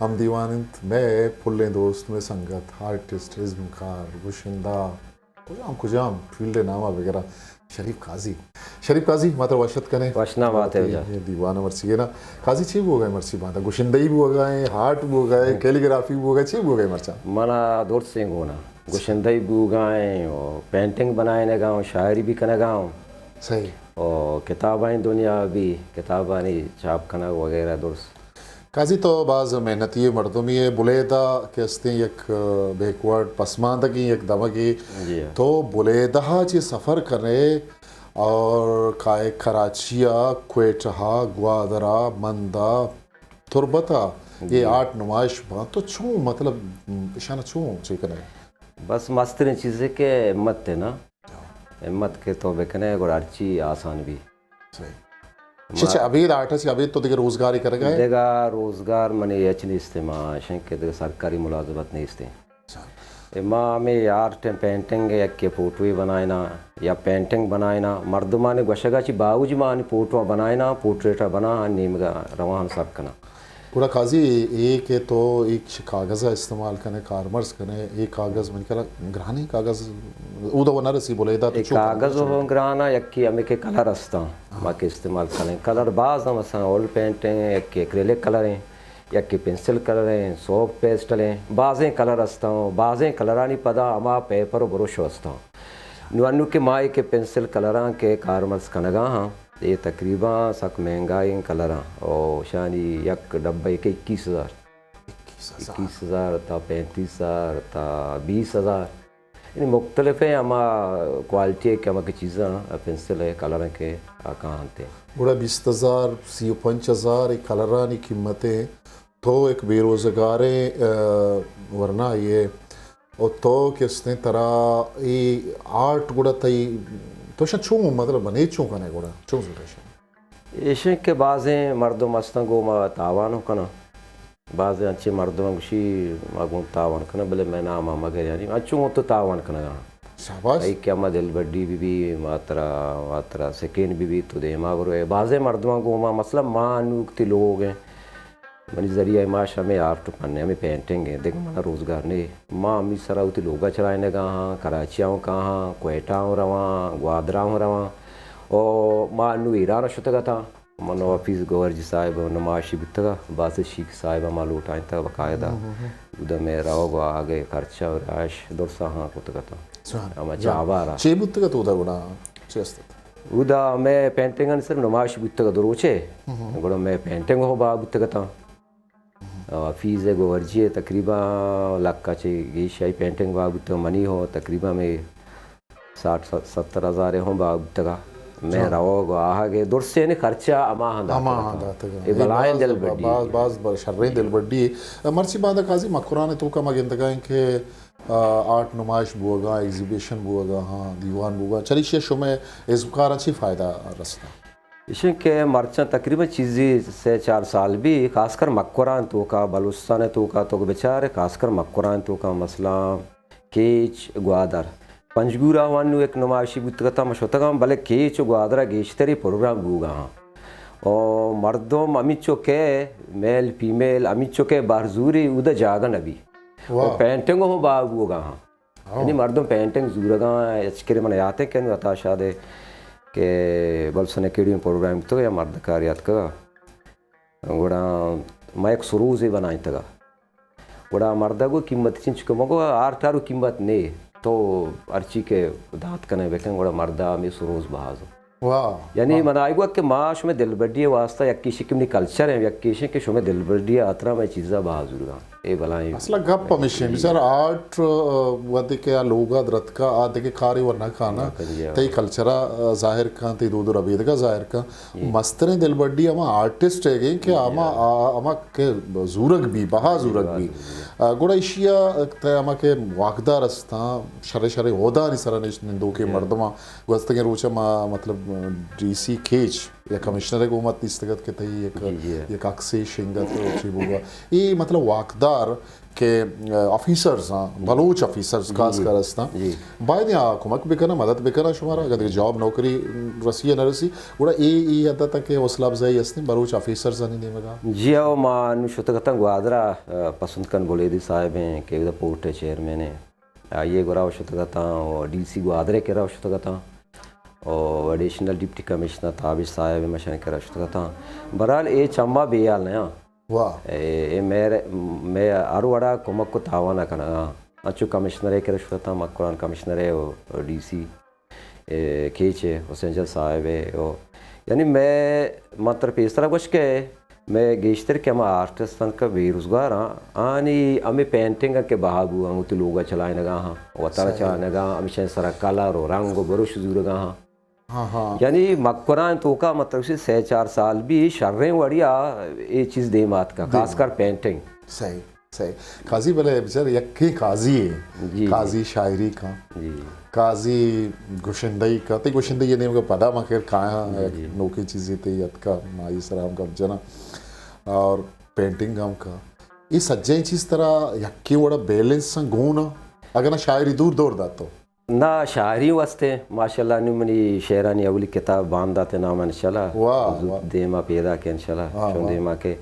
हम दीवानंत मैं पुल्ले दोस्त में संगत आर्टिस्ट इज़्मकार गुशिंदा कुजाम फील्ड नामा वगैरह शरीफ काजी मात्र वशत कने वशना बात है ये दीवाना मर्सी है ना काजी ची भी हो गए मर्सी बात गुशिंदई भी हो गए हार्ट भी हो गए कैलीग्राफी भी हो गए ची भी हो गए मर्चा मना दूर से होना गुशिंदई भी हो गए और पेंटिंग बनाए ने गाँव शायरी भी कने गाँव सही और किताबें दुनिया भी किताबानी छाप कना वगैरह दूर काजी तो बाज मेहनती मर्दमी है बुलेदा के हस्ते एक बैकवर्ड पसमानदा की एक दमा की तो बुलेदा ची सफ़र करे और काए कराचिया क्वेटा ग्वादरा मंदा तुरबता ये आर्ट नुमाइश बात तो छूँ मतलब इशाना छूँ चिकने बस मस्त ने चीज़ें के हिम्मत थे ना हिम्मत के तो बेकने और अर्ची आसान भी अच्छा अभी आर्टिस्ट अभी तो देखिए रोजगार ही करेगा देगा रोजगार मने यच नहीं इस्तेमाल शंके देगा सरकारी मुलाजमत नहीं इस्ते माँ में यार पेंटिंग या के फोटो ही बनाएना या पेंटिंग बनाएना मर्दमाने गशगा ची बावूजी माने फोटो बनाएना पोर्ट्रेट बना नीमगा रवान सरकना पूरा काजी एक है तो एक कागज़ इस्तेमाल करने कारमर्स करने एक कागज़ मन करा ग्रानी कागज़ उदा वना रसी बोले था तो कागज़ हो ग्राना यक्की हमें के कलर अस्ता बाकी इस्तेमाल करें कलर बाज हम असा ऑयल पेंटिंग यक्की एक्रेलिक कलर हैं यक्की पेंसिल कलर हैं सॉफ्ट पेस्टल हैं बाजें कलर अस्ता हूँ बाजें कलरानी पदा हमा पेपर ब्रश अस्ता हूँ नुअनु के माए के पेंसिल कलरां के कारमर्स कनगा हाँ ये तकरीबन सक महंगाई कलरा और शानी यक डब्बा के 21,000 था 35,000 था 20,000 यानी मुख्तलिफ है हमा क्वालिटी के हमा की चीज़ें पेंसिल है कलर के कहाँ थे बड़ा 20,000 35,000 एक कलरानी कीमतें तो एक बेरोज़गार वरना ये और तो किसने तरह ये आर्ट गुड़ा तई तो शायद छूँ मतलब बने छूँ कने गुड़ा छूँ सुरेश ऐसे के बाज़ें मर्दों मस्तंग को मा तावान हो कना बाज़ें अच्छे मर्दों गुशी मागूं तावान कना भले मैं ना मामा के यानी अच्छों तो तावान कना शाबाश आई क्या मा दिल बड्डी भी मात्रा सेकेंड भी तो दे मागरो है बाज़ें मर्दों को मा मसला माँ अनुक्ति लोग हैं मनी ज़रिया माशा में आर्ट पन्ने में पेंटिंग है देख मना रोज़गार नहीं माँ अम्मी सरा उती लोगा चलाने कहाँ कराचियाँ कहाँ क्वेटा रवा ग्वादरा रवा और माँ अनु ईरान शुतगा था मनो ऑफिस गवर्जी साहिब नमाशी बितगा बास शीख साहिब मालू उठाए था बकायदा उधर में रहो आगे खर्चा और आश दोरसा हाँ कुतगा था हम चावा रहा चे बुतगा तो उधर गुड़ा चेस्ते उधर मैं पेंटिंग अन सर नमाशी बितगा दोरोचे गुड़ा मैं पेंटिंग हो बा बितगा था फीस है गोवर्जी है तकरीबन लाख का चाहिए शाही पेंटिंग बाग तो मनी हो तकरीबन में 60-70 हो बाग तक मैं रहो आगे दूर से ने खर्चा अमा ये बलाएं दिल बड्डी बाज शर्रें दिल बड्डी मर्सी बांधा काजी मकुरान तो का मगिंदगा के आर्ट नुमाइश बुआगा एग्जीबिशन बुआगा हाँ दीवान बुआगा चली शो में इज़्कार अच्छी फ़ायदा रस्ता इसे के मर्चा तकरीबन चीज़ी से 4 साल भी खासकर मक्कुरान तो का बलूचिस्तान तो का तो बेचारे खासकर मक्कुरान तो का मसला केच ग्वादर पंजगूरा वानु एक नुमाइशी बुतगता मशोतगा भले केच ग्वादरा गेशतरी प्रोग्राम बुगा और मर्दों अमिचो के मेल फीमेल अमिचो के बारजूरी उधर जागन अभी और पेंटिंग हो बाबूगा हाँ यानी मर्दों पेंटिंग जूरगा अचके मन आते क्या बता शादे के बल्सने केडियम प्रोग्राम तो या मर्द कार्यात का गुड़ा मैं एक सुरूज ही बनाई तगा गुड़ा मर्दा को कीमत चिंच को मगो आर्टारू कीमत नहीं तो अर्ची के दांत कने बेकन गुड़ा मर्दा में सुरूज बहाज़ो वाह यानी मनाइगो के माश में दिल बड्डी वास्ता यक्की शिकमनी कल्चर है यक्की के शो में दिल बड्डी आतरा में चीज़ा बहाज़ुरगा ए बलाई असला गप मिशन बिचार आर्ट वदे के लोगा द्रत का आदे के कार्य वरना खाना तई कल्चरा जाहिर का तई दो रबीद का जाहिर का मस्तरे दिल बड्डी अमा आर्टिस्ट है के अमा के जूरक भी बहा जूरक भी गुड़ा इशिया ते अमा के वाकदार अस्ता शरे होदा नि सरा निंदो के मर्दमा वस्तगे रोचा मतलब डीसी केच या कमिश्नर हुकूमत इस्तगत के तई एक अक्से शिंगत चिबुगा ये मतलब वाकदार के ऑफिसर्स बलूच ऑफिसर्स खास कर असता बायद या कुमक बिकना मदद बिकना शुमारा अगर जॉब नौकरी रसी न रसी गुड़ा ई अदा तक के हौसला अफजाई असती बलूच ऑफिसर्स अनि देमगा जी आओ मा शुतगता ग्वादरा पसंद कन बोले दी साहब हैं के द पोर्ट चेयरमैन है ये गुरा शुतगता और डीसी ग्वादरे के रा शुतगता और एडिशनल डिप्टी कमिश्नर ताबिश साहब मशन के रा शुतगता बहरहाल ए चम्बा बेयाल नया वाह ए मैं अरुवड़ा कुमक को तावाना कना अच्छु कमिश्नर के रश्वता मक्कुरान कमिश्नर है और डीसी केचे हुसैन साहब है यानी मैं मात्र पे इस तरह कुछ के मैं गेश्तर के हम आर्टिस्ट का बेरोजगार हाँ आनी हमें पेंटिंग के बहाबू हम तो लोग चलाए नगा हाँ वतारा चला नगा हमेशा सरा कलर और रंग बरुश जूर हाँ हाँ यानी मक्कुरान तो का मतलब से 6-4 साल भी शर्रें वड़िया ये चीज़ दे मात का खासकर पेंटिंग सही सही काजी भले बेचारे यक्की काजी है काजी शायरी का जी काजी गुशिंदई का ते गुशिंदई ये नेम का पदा मकर काया नोकी चीज़ें ते यत का माई सराम का जना और पेंटिंग हम का ये सज्जे चीज़ तरह यक्की वड़ा बैलेंस संग गुण अगर ना शायरी दूर दूर दातो ना शायरी वास्ते माशाल्लाह नु मनी शेरानी अवली किताब बांधा ते नाम इंशाल्लाह वाह देमा पैदा के इंशाल्लाह शों देमा के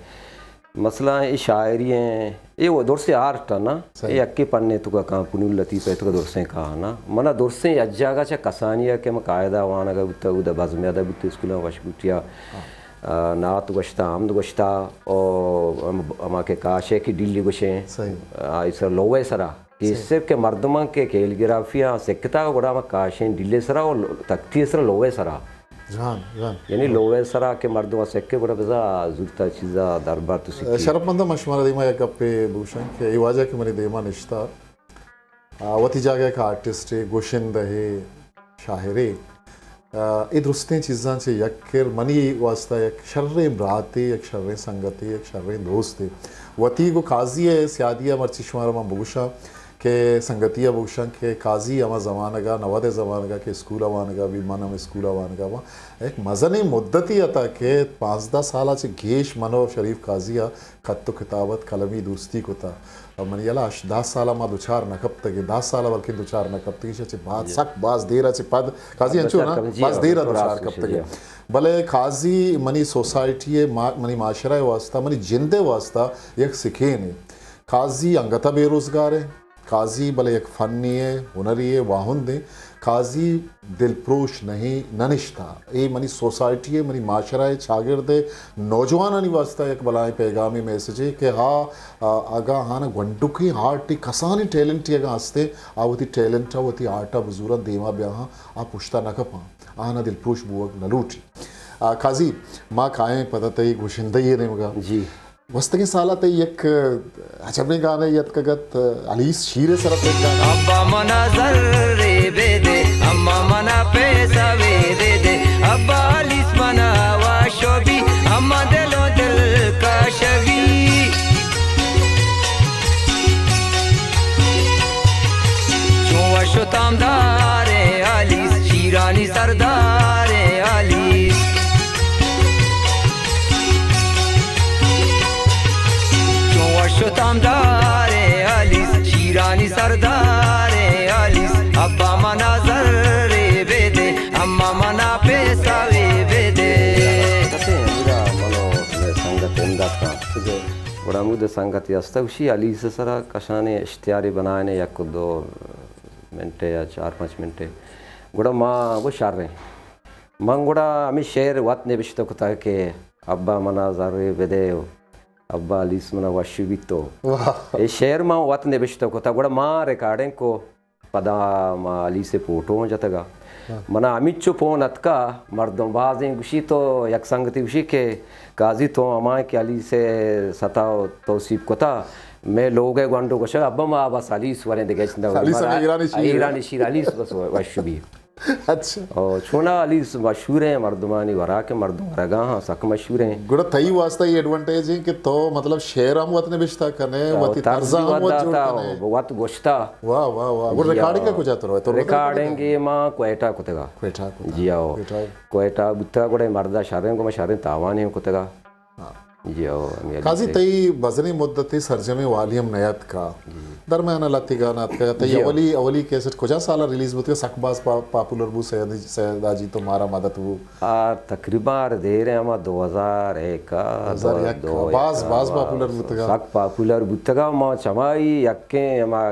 मसला ये शायरी है ये वो दौर से आर्ट है ना ये अक्के पन्ने तो का काम पुनुल लतीफ़ है तो दौर से कहा ना मना दौर से अज्जागा चा कसानिया के मकायदा वाना का बुत्ता उदा बज़मेदा बुत्ते स्कूलों वशबुटिया नात गश्ता आमद गश्ता और अमा के काशे की दिल्ली गशे इस लोवे सरा इससे के मर्दमा के कैलीग्राफिया सेकता गुड़ा में काशें दिल्ली सरा और तख्ती सरा लोवे सरा यानी लोवे सरा के मर्दमा सेक्के गुड़ा बजा जुड़ता चीज़ा दरबार तो सीखी शरफमंद मशमारा देमा एक पे भूषण के ये वाजा के मनी देमा निश्ता वती जागे का आर्टिस्ट है गोशिंद है शायरे ये दुरुस्तें चीज़ां से यक्कर मनी वास्ता एक शर्रे ब्राते एक शर्रे संगते एक शर्रे दोस्त है वती को काजी है सियादिया मर्ची शुमारा में भूषा के संगतिया भूषण के काजी अमा ज़माना का नवादे ज़माना का के स्कूल आवान का विमाना में स्कूल आवान का वहाँ एक मज़नी मुद्दती आता के 5-10 साल से गेश मनो शरीफ काजिया खत्तो किताबत कलमी दोस्ती को था और मन यला 10 साल मा दुचार नकब तक 10 साल बल्कि दुचार नकब तक इसे बात सक बाज देर अच्छे पद काजी अंचो ना बाज देर दुचार कब तक भले काजी मनी सोसाइटी है मनी माशरा वास्ता मनी जिंदे वास्ता एक सिखे नहीं काजी अंगता बेरोजगार है काजी भले एक फनी है हुनरी है वाहुन दे काजी दिलप्रोश नहीं ननिश्ता ये मनी सोसाइटी है मनी माशरा है शागिर्द है नौजवान वास्ता एक बलाए पैगामी मैसेज है कि हाँ आगा हाँ ना गंडुकी आर्ट कसानी टैलेंट अगा हंसते आवती टैलेंट आवती आर्टा बुजुरा देवा ब्याह आ पुश्ता नकपा आना दिलप्रोश बुवक नलूटी काजी माँ खाएं पता तई घुशिंदा ये नहीं मगा जी वस्तके साला ते एक अचबने गाने यत कगत अलीस शीरे सरत एक गाना अब्बा मना जर्रे बेदे अम्मा मना पैसा दे अब्बा अलीस मना वाशोबी अम्मा दिलो दिल का शबी जो वाशो तामदारे अलीस शीरानी सरदारे अलीस तामदारे अलीस शीरानी सरदारे अलीस अब्बा मना जर्रे बेदे अम्मा मना पैसा बेदे संगत इंदाता बड़ा मुद्दे संगत यास्ता उसी अलीस सरा कशाने इश्तियारी बनाने या को 2 मिनटे या 4-5 मिनटे गुड़ा माँ वो शार रहे माँ गुड़ा हमें शेर वात ने बिश्तो को था कि अब्बा मना जर्रे बेदे अब्बा अलीस मना वाशुबितो ये शेर माँ वात ने बिश्तो को था गुड़ा माँ रिकॉर्डिंग को पदा माँ अली से फोटो जतगा मना अमिच्चो फोन अतका मर्दों बाजें गुशी तो यक संगति गुशी के काजी तो अमाय के अली से सताओ तौसीब को था मैं लोग है गुंडो को शा अब्बा माँ बस अलीस वाले दिखे चंदा ईरानी शीर अलीस बस वाशुबी अच्छा और छोना अली मशहूर है मर्दमानी वरा के मर्दों रगा हाँ सक मशहूर हैं गुड़ा तई वास्ता ये एडवांटेज है कि तो मतलब शेर हम वतने बिश्ता करने वती तर्जा हम वत जोड़ करने वत गोश्ता वाह वाह वाह गुड़ा रिकॉर्डिंग का कुछ आता रहा है तो रिकॉर्डिंग ये माँ क्वेटा कुतेगा क्वेटा जी आओ क्वेटा बुत्ता गुड़े मर्दा शारें को मैं शारें तावान है कुतेगा काजी तई बजनी मुद्दती सरजमी वालियम नयत का दरम्यान लत्ती गानात का तई अवली कैसेट कुछ साल रिलीज होती है सकबाज पॉपुलर बू सैदाजी तो मारा मदद वो तकरीबन दे रहे हम 2001 का बाज पॉपुलर बुतगा सक पॉपुलर बुतगा मा चमाई यक्के हमा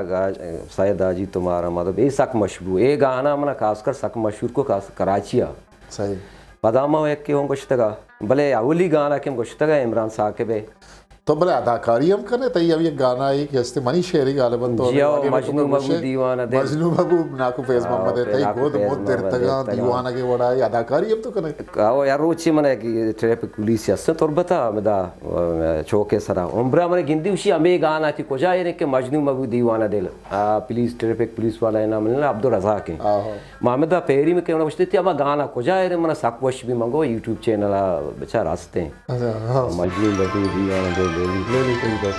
सैदाजी तो मारा मदद ए सक मशहूर ए गाना मना खासकर सक मशहूर को कराचिया सही पदामा यक्के हों गुश्तगा भले अवली गाना के गुश्तगा इमरान साकिब तो भले अदाकारी हम करने तई अब ये गाना ही कैसे मनी शेरी गालिबन तो मजनू महबूब दीवाना दे मजनू महबूब नाकू फेस मोहम्मद है तई गोद मोद तेरतगा दीवाना के वड़ा ये अदाकारी हम तो करने काओ यार रोची मने की ट्रैफिक पुलिस है तो बता मदा चौके सरा उम्रा मने गिंदी उसी हमें गाना थी को जाए ने के मजनू महबूब दीवाना दे पुलिस ट्रैफिक पुलिस वाला है ना मिलना अब्दुल रज़ाक के मोहम्मद पेरी में के उन्होंने बचते अब गाना को जाए रे मना साकवश भी मंगो यूट्यूब चैनल बेचारा रास्ते मजनू महबूब दीवाना दे ले कोई बस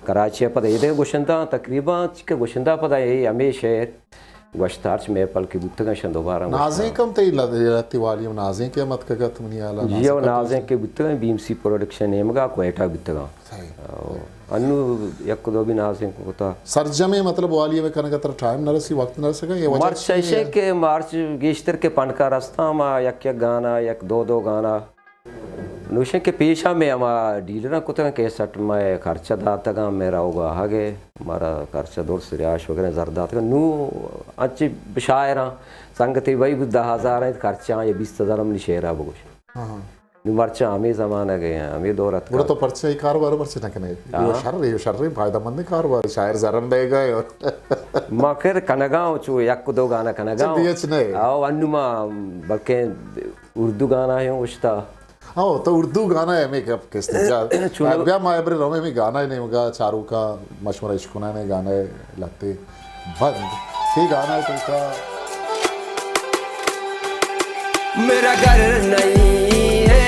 कराची पता ये गुशंदा तकरीबन चिक गुशंदा पता ये हमेशा गोश्तार्च में पल की बुत्तगा दोबारा नाज़े कम तई लती वाली नाज़े के मत का तुमनी आला जियो नाज़े के बुत्तगा बीएमसी प्रोडक्शन नेमगा क्वेटा बुत्तगा अनु यक दो भी नाज़े को होता सरजमे मतलब वाली में करने का तरह टाइम नरसी वक्त नरसगा ये वजह मार्च के मार्च गेस्टर के पनका रास्ता मा यक गाना यक दो गाना नुशे के पेशा में हमा डीलर को तो कैसेट में खर्चा दाता मेरा होगा आगे हमारा खर्चा दौर सिरियाश वगैरह जरदात नू अच्छी शायरा संगति वही 10,000 है खर्चा ये 20,000 हम शेरा बगुश नु मर्चा हमें जमाना गए हैं हमें दौर वो तो पर्चे ही कारोबार पर्चे ना कने ये शर्रे फायदेमंद कारोबार शायर जरम देगा और मकर कनगांव चो यक दो गाना कनगांव दियच नहीं आओ अन्नुमा बल्कि उर्दू गाना है उस्ता हाँ तो उर्दू गाना है मैं कब किसने जा क्या मायबरे रोमे में गाना ही नहीं होगा चारू का मशवरा इश्कुना ने गाना है लाते बंद ये गाना है तुमका मेरा घर नहीं है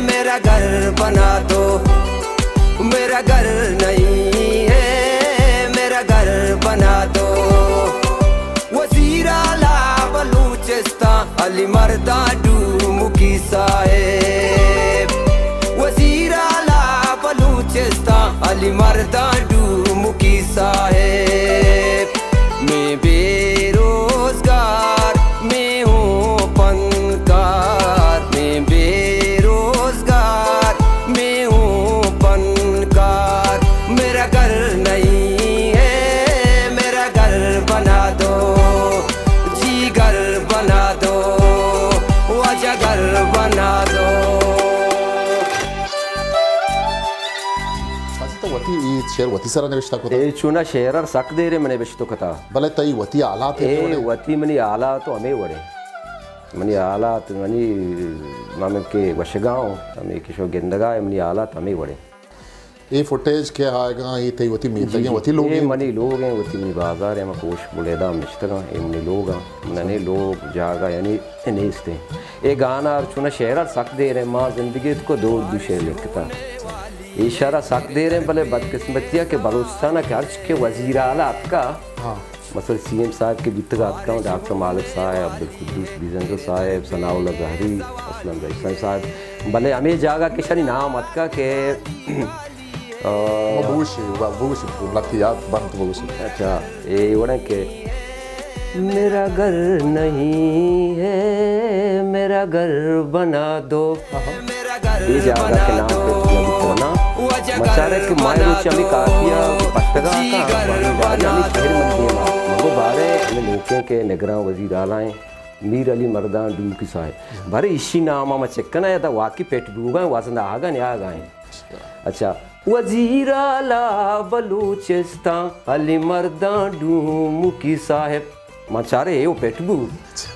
मेरा घर बना दो मेरा घर नहीं है मेरा घर बना दो वज़ीर आला बलूचिस्तान अली मर्दा मुकी साहेब वज़ीर आला बलूचिस्तान अली मर्दा मुकी साहेब मैं बेरोजगार मैं हूँ फनकार मैं बेरोजगार मैं हूँ फनकार मेरा घर नहीं है मेरा घर बना दो जी घर बना दो वजह घर बना दो तो वती ये शेर वती सरा निविष्टा को ए चुना शेरर सक दे रे मने बेशतो कथा भले तई वती आला थे ए वती मनी आला तो हमें वड़े मनी आला तो मनी मामे के वशगांव हमें किशो गेंदगा मनी आला तो हमें वड़े ये फुटेज क्या आएगा ये तई वती मीत लगे वती लोग मनी लोग हैं वती मनी बाजार है कोश बुलेदा मिश्तगा ए मनी लोग मने लोग जागा यानी नेस्ते ए गाना चुना शेरर सक दे रे मां जिंदगी को दो शेर लिखता इशारा साक दे रहे हैं भले बदकिस्मतिया के बलूचिस्तान के अर्ज के वज़ीर आला आपका हाँ मसल CM साहब के बितगा आपका डॉक्टर मालिक साहब, अब्दुल कुद्दूस बिजंजो साहब, सनाउल्लाह ज़हरी, असलम रईसन साहब भले हमें जागा के शनी नाम अतका के बूशी लकियात बंद बूशी। अच्छा ये वड़े के मेरा घर नहीं है मेरा घर बना दो, ये जागा के नाम पे ना मचारे के मायरो चमी काफिया पट्टगा का यानी शहर मंदिर मगो बारे में लोके के निगरान वजीर आलाएं मीर अली मर्दान डूम की साहब बारे इसी नामा में चेकना या था वाकी पेट दूगा वासना आगा नहीं आगा है। अच्छा वजीर आला बलूचिस्तान अली मर्दान डूम की साहब मचारे वो पेटबू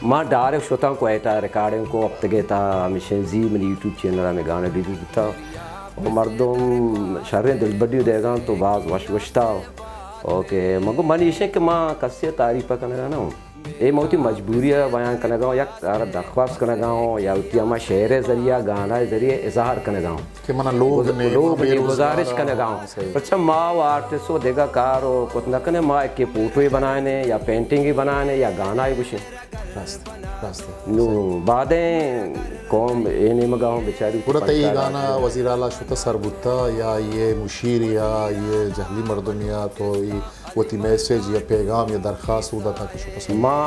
माँ डायरेक्ट श्रोता को ऐटा रिकॉर्डिंग को अब तक था मिशन जी मैंने यूट्यूब चैनल में गाना वीडियो था और मर्दों शर्रें दिल बड़ी देगा तो बाज वशवशता ओके मगो मनीषे के माँ कस्य तारीफ करने ना ये मोती मजबूरी है बयान करने गाँव या दरख्वास्त करने गाँव या उती हमारा शेर जरिया गाना जरिए इजहार करने गाँव कि मना लोग गुजारिश करने गाँव अच्छा माँ वो आर्टिस्ट हो देगा कार हो कुछ न करने माँ के फोटो ही बनाने या पेंटिंग ही बनाने या गाना ही कुछ नो बादें कौम ये नहीं मगाओ बेचारी पूरा तई गाना वज़ीर आला शुता सरबुत्ता या ये मुशीर या ये जहली मर्दनिया तो ये वो ती मैसेज या पैगाम या दरख्वास्त होता था कि शुता माँ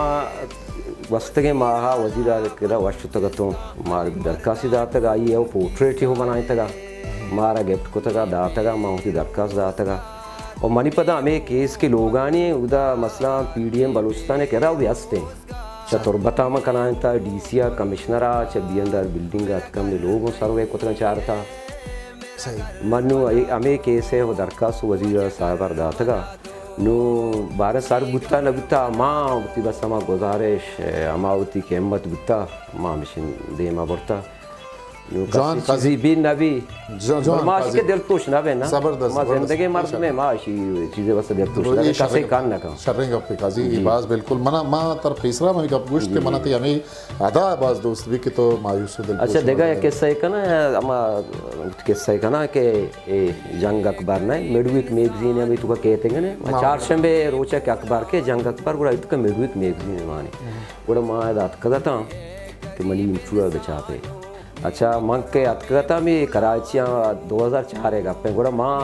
वस्तगे माहा वज़ीर आला केरा वशुतगा तो मार दरखास्त दातगा ये वो पोर्ट्रेट ही हो बनाए तगा मारा गिफ्ट को तगा दातगा माँ की दरखास्त दातगा और मणिपदा हमें केस के लोग आने उदा मसला PDM बलूचिस्तान केरा व्यस्त हैं चतुर्बता में कनान था DCA कमिश्नरा बी अंदर बिल्डिंग कम लोगों सर्वे कुतना चार था सही मनु हमें केस है वो दरखास्त वज़ीर साहब दातगा नो 12 साल बुत्ता न बुत्ता माँ उती बस हमा गुजारिश हमा उती की हिम्मत बुत्ता माँ मिशन दे माँ बढ़ता जान काजी भी नबी जान माश के दिल खुश ना ना जबरदस्त माँ जिंदगी मर्द में माशी चीजें बस दिल खुश ना कैसे कान ना का शर्रिंग अप काजी ये बात बिल्कुल मना माँ तर फैसला में कब गुश्त के मना ती हमें आधा बात दोस्त भी कि तो मायूस दिल अच्छा देखा ये किस्सा है ना हमा किस्सा है ना कि जंग अखबार ना मिडवीक मैगजीन है भी तुका कहते हैं ना चारशंबे रोचक अखबार के जंग अखबार गुड़ा इतना मिडवीक मैगजीन है माने गुड़ा माँ दात कदा था कि मनी इंचुआ बचा पे अच्छा मंग के अतकता में कराची 2004 है गप्पे गुड़ा माँ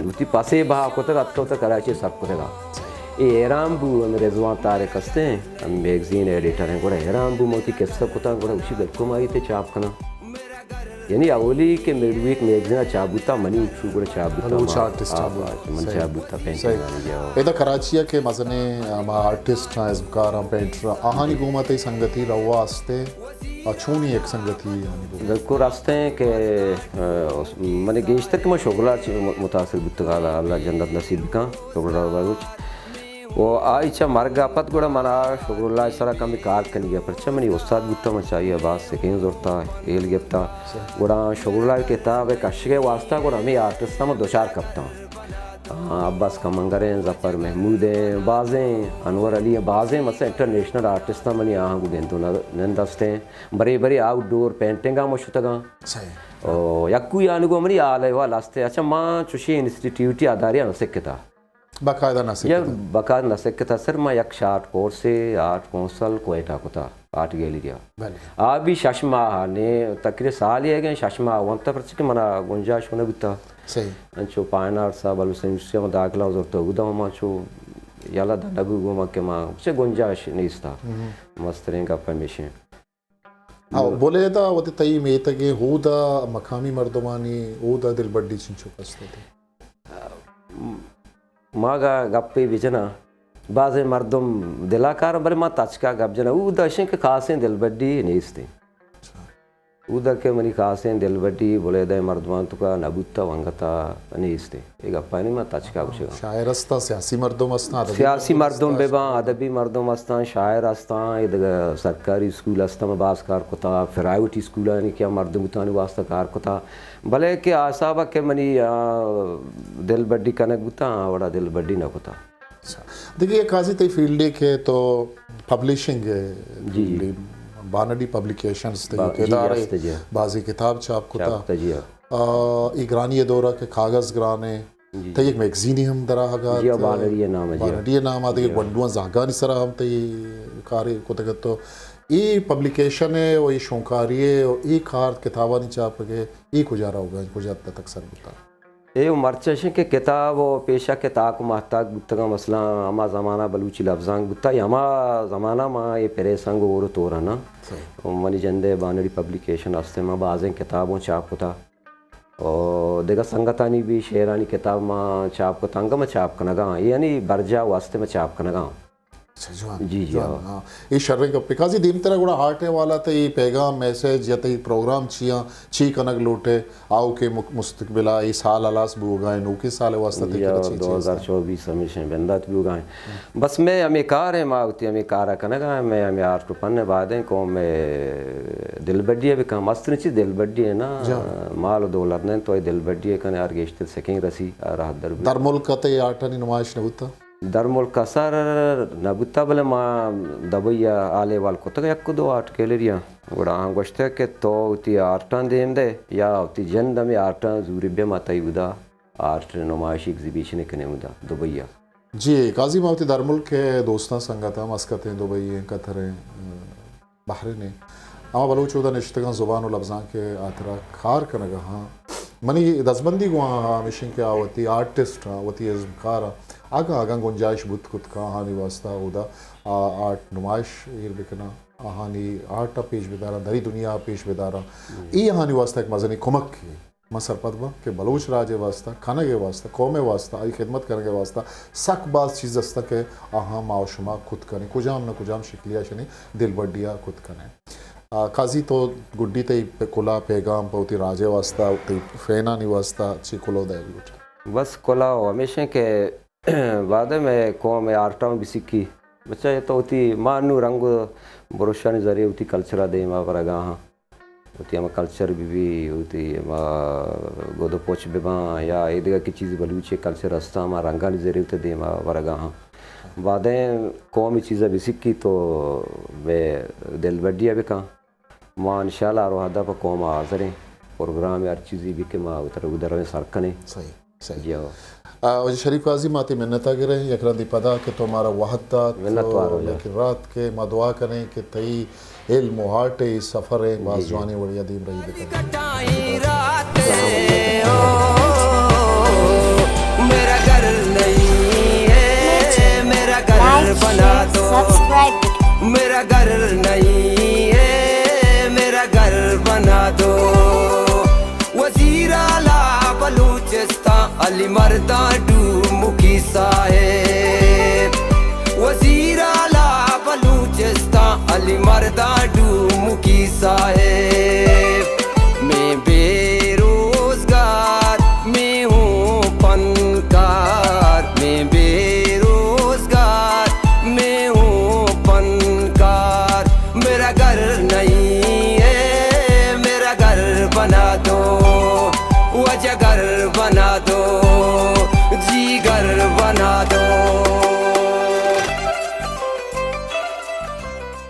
उती पासे बहा को तक अतकता कराची सब को तक ये हैरानबू रिजवान तारे कस्ते हैं हम मैगजीन एडिटर हैं गुड़ा हैरानबू मोती किस्सा को तक गुड़ा उसी बिल्कुल मारी थे चाप खाना यानी अवली के मिडवीक मैगजीन चाबूता मनी उठू गुड़ा चाबूता मन चाबूता पेंटिंग इधर कराची के मजने हम आर्टिस्ट हैं इसकार हम पेंटर आहानी घूमते संगति रवास्ते अच्छी एक संगति बिल्कुल रास्ते हैं कि मैंने गेश तक मैं शोगला मुतासर बुतगाला अल्लाह जन्नत नसीब का शोगला बारुच वो आइचा मरगा पत गुड़ा मना शोगला सारा कम कार कर लिया पर मनी उस्ताद बुत्ता में चाहिए बात से कहीं जोरता एल गिरता गुड़ा शोगला किताब है कश के वास्ता गुड़ा हमें आर्टिस्ट में दो चार कपता अब्बास कमंगरें जफ़र महमूद हैं बाज़ें अनवर अली हैं बाज़ें मतलब इंटरनेशनल आर्टिस्ट मनी यहाँ को गेंदो नंदस्ते हैं बड़े बड़े आउटडोर पेंटिंगा मुश्तगा और यक्कू यानी को मनी आले वाला लास्ते अच्छा माँ चुशी इंस्टीट्यूट आधारिया नसेकता बाकायदा नसेक या बाकायदा नसेकता सर माँ यक शार्ट कोर्स से आर्ट कौंसल कोयटा कोता आर्ट गैलरिया आ भी शशमा ने तकरीर साल ही है शशमा वंता पर के मना गुंजाइश होने बिता सही अंचो पायनार सा बालू से में दाखला हो तो उदा माँ चो याला डबू गोमा के माँ से गुंजाइश नहीं था मस्त रहेगा परमिशन हाँ बोले था वो तई में तक होदा मकामी मर्दमानी होदा दिल बड्डी चिंचो कसते थे मागा गप्पे बिजना बाज़े मर्दम दिलाकार बरे माँ तचका गप जना वो दशे के खासे दिल बड्डी नहीं थे उधर के मनी खासे दिल बड्डी बोले दे मर्दमान तो का नबूता वंगता नहीं थे एक अपानी में तचका कुछ शायर अस्ता सियासी मर्दम अस्ता सियासी मर्दम बेबा अदबी मर्दम अस्ता शायर अस्ता इधर सरकारी स्कूल अस्ता में बास कार कोता प्राइवेट स्कूल यानी क्या मर्दम उतानी वास्ता कार कोता भले के आसाबा के मनी दिल बड्डी कनक बुता बड़ा दिल बड्डी न कोता देखिए काजी तई फील्ड के तो पब्लिशिंग जी बानडी पब्लिकेशंस थे इदारे बाजी किताब छाप कोता इग्रानी दौरा के कागज़ ग्राने ते एक मैगजीनी हम दरा हगा जिया बानरिया नाम है बानरिया नाम आते के बंडुआ जागानी सरा हम ते कारी को तक तो ये पब्लिकेशन है और ये शौकारी है और ये कार किताबानी छाप के ये गुजारा होगा गुजारता तक सर बता ये मर्चश के किताब और पेशा के ताक महताक बुत्तगा मसला अमा ज़माना बलूची लफ्जांग बुत्ता यमा ज़माना मा ये पेरे संग और तोरा ना मनी जंदे बानरी पब्लिकेशन अस्ते मा बाज़ें किताबों छाप होता और देखा संगतानी भी शेरानी किताब में छाप को तंग में छाप कनगा यानी बरजा वास्ते में छाप कनगा जी जी हाँ ये शर्रे का पिकाजी दीम तरह गुड़ा हार्टे वाला तो ये पैगाम मैसेज या तो ये प्रोग्राम छिया छी कनक लोटे आओ के मुस्तकबिला ये साल अलास भी उगाए नौके साल वास्ते 2024 हमेशा बंदात भी उगाए बस मैं हमें कार है मावती हमें कार कनगा मैं हमें आर टू पन्ने बादें को मैं दिल बड्डी भी कम मस्त नहीं दिल बड्डी है ना माल दौलत ने तो दिल बड्डी कने आर गेस्ट सेकंड रसी रात दर मुल्क का तो ये आटनी नुमाइश ने होता दरमुल कसर नबुता बले मा दबैया आले वाल को तक यक्को दो आर्ट गैलरिया गुड़ा गोश्ते के तो उती आर्टां देम दे या उती जन दमे आर्टां जूरिबे माता उदा आर्ट नुमाइश एग्जीबिशन कने उदा दुबैया जी काजी मावती दरमुल के दोस्तां संगता मस्कते दुबई कतरे बहरीन अमा बलूच उदा निश्तगा जुबान और लफ्जां के आतरा खार कनगा हाँ मनी दसबंदी गुआ मिशन के आवती आर्टिस्ट आवती अजमकार आगा आगा गुंजाइश बुत कुत का हानि वास्ता उदा आर्ट नुमाइश ये बिकना हानि आर्ट पेश बेदारा दरी दुनिया पेश बेदारा ये हानि वास्ता एक मजनी कुमक की मसर पदबा के बलूच राजे वास्ता खाना के वास्ता कौमे वास्ता आई खिदमत करने के वास्ता सक बाज चीज़ दस्ता के आहा माओशुमा खुद कने कुजाम न कुजाम शिकलिया शनी दिल बड्डिया खुद कने काजी तो गुड्डी ते कुला पैगाम पौती राजे वास्ता उती फेना नि वास्ता ची कुलो दे बस कुला हमेशा के बाद में कौम आर्टां भी सीखी बच्चा ये तो उती मानू रंग बरोशानी जरिए उती कल्चर दे मा परगा हाँ उती हम कल्चर भी उती गोदो पोच बेबा या ये की चीज़ बलूचे कल्चर रास्ता मा रंगानी जरिए उते दे मा परगा हाँ बादें कौमी चीज़ें भी सीखी तो मैं दिल बड्डिया भी कहाँ मां इंशाल्लाह रोहदा पर कौम हाज़र प्रोग्राम हर चीज़ भी के माँ उधर में सरकने सही सही वजह शरीफ काजी माती मिन्नत गिरे यकरा दी पदा कि तुम्हारा वहदा लेकिन रात के माँ दुआ करें कि तई इल्म हाटे सफ़र है बाजवानी बढ़िया दीम रही मेरा घर नहीं है मेरा घर बना दो मेरा घर नहीं है मेरा घर बना दो वज़ीर आला बलूचिस्तान अली मर्दा मुखी साहेब वज़ीर आला बलूचिस्तान अली मर्दा मुखी साहेब मैं बेरोजगार मैं हूँ फनकार मैं बेरोजगार मैं हूँ फनकार मेरा घर नहीं है मेरा घर बना दो वजह घर बना